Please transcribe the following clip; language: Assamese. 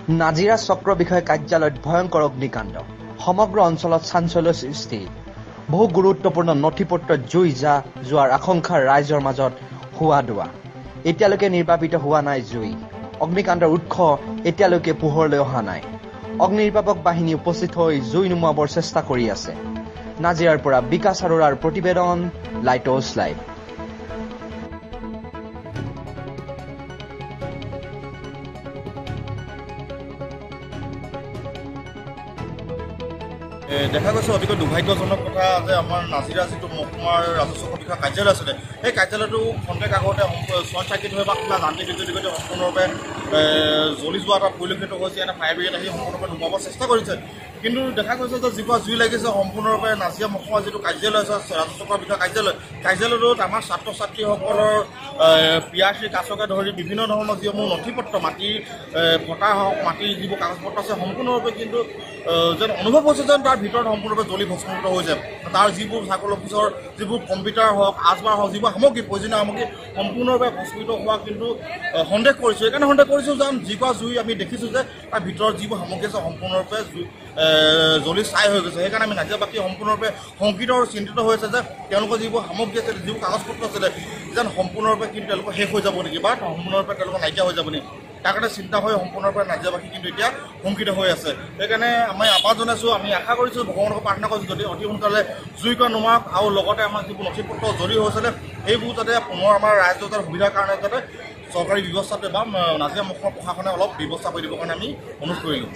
নাজিৰা চক্ৰ বিষয়া কাৰ্যালয়ত ভয়ংকৰ অগ্নিকাণ্ড সমগ্ৰ অঞ্চলত চাঞ্চল্যৰ সৃষ্টি বহু গুৰুত্বপূৰ্ণ নথিপত্ৰ জুই যোৱাৰ আশংকাৰ ৰাইজৰ মাজত হোৱা দোৱা এতিয়ালৈকে নিৰ্বাপিত হোৱা নাই জুই অগ্নিকাণ্ডৰ উৎস এতিয়ালৈকে পোহৰলৈ অহা নাই অগ্নিনিৰ্বাপক বাহিনী উপস্থিত হৈ জুই নুমুৱাবৰ চেষ্টা কৰি আছে নাজিৰাৰ পৰা বিকাশ আৰোৰাৰ প্ৰতিবেদন লাইটছ লাইভ দেখা গৈছে অতিকৈ দুৰ্ভাগ্যজনক কথা যে আমাৰ নাজিৰা যিটো মহকুমাৰ ৰাজস্ব বিষয়া কাৰ্যালয় আছিলে সেই কাৰ্যালয়টো খন্তেক আগতে শ্বৰ্ট চাৰ্কিট হৈ বা কিবা যান্ত্ৰিক বিজুতিগত সম্পূৰ্ণৰূপে জ্বলি যোৱা এটা পৰিলক্ষিত হৈছে এনে ফায়াৰ ব্ৰিগেড আহি সম্পূৰ্ণৰূপে নুমাবৰ চেষ্টা কৰিছে কিন্তু দেখা গৈছে যে যিবোৰ জুই লাগিছে সম্পূৰ্ণৰূপে নাজিৰা মহকুমাৰ যিটো কাৰ্যালয় আছে ৰাজস্ব বিষয়া কাৰ্যালয়টোত আমাৰ ছাত্ৰ ছাত্ৰীসকলৰ PRC কাছকে ধৰি বিভিন্ন ধৰণৰ যিসমূহ নথিপত্ৰ মাটিৰ পটা হওক মাটিৰ যিবোৰ কাগজ পত্ৰ আছে সম্পূৰ্ণৰূপে কিন্তু যেন অনুভৱ হৈছে যেন তাৰ ভিতৰত সম্পূৰ্ণৰূপে জ্বলি ভস্মীভূত হৈছে তাৰ যিবোৰ চাৰ্কল অফিচৰ যিবোৰ কম্পিউটাৰ হওক আচবাৰ হওক যিবোৰ সামগ্ৰী প্ৰয়োজনীয় সামগ্ৰী সম্পূৰ্ণৰূপে ভস্মীভূত হোৱা কিন্তু সন্দেহ কৰিছোঁ সেইকাৰণে সন্দেহ কৰিছোঁ যেন যিবোৰ জুই আমি দেখিছোঁ যে তাৰ ভিতৰত যিবোৰ সামগ্ৰী আছে সম্পূৰ্ণৰূপে জ্বলি ছাই হৈ গৈছে সেইকাৰণে আমি নাজিৰাবাসী সম্পূৰ্ণৰূপে শংকিত আৰু চিন্তিত হৈ আছে যে তেওঁলোকৰ যিবোৰ সামগ্ৰী আছে যিবোৰ কাগজ পত্ৰ আছিলে যেন সম্পূৰ্ণৰূপে কিন্তু তেওঁলোকৰ শেষ হৈ যাব নেকি বা সম্পূৰ্ণৰূপে তেওঁলোকৰ নাইকিয়া হৈ যাব নেকি তাৰ কাৰণে চিন্তা হৈ সম্পূৰ্ণৰূপে নাজিৰাবাসী কিন্তু এতিয়া শংকিত হৈ আছে সেইকাৰণে আমি আহ্বান জনাইছোঁ আমি আশা কৰিছোঁ ভগৱানক প্ৰাৰ্থনা কৰিছোঁ যদি অতি সোনকালে জুইকুৰা নুমাওক আৰু লগতে আমাৰ যিবোৰ নথিপত্ৰ জড়িত হৈছিলে সেইবোৰ যাতে পুনৰ আমাৰ ৰাইজৰ যাতে সুবিধাৰ কাৰণে যাতে চৰকাৰী ব্যৱস্থাটোৱে বা নাজিৰা মহকুমা প্ৰশাসনে অলপ ব্যৱস্থা কৰি দিবৰ কাৰণে আমি অনুৰোধ কৰিলোঁ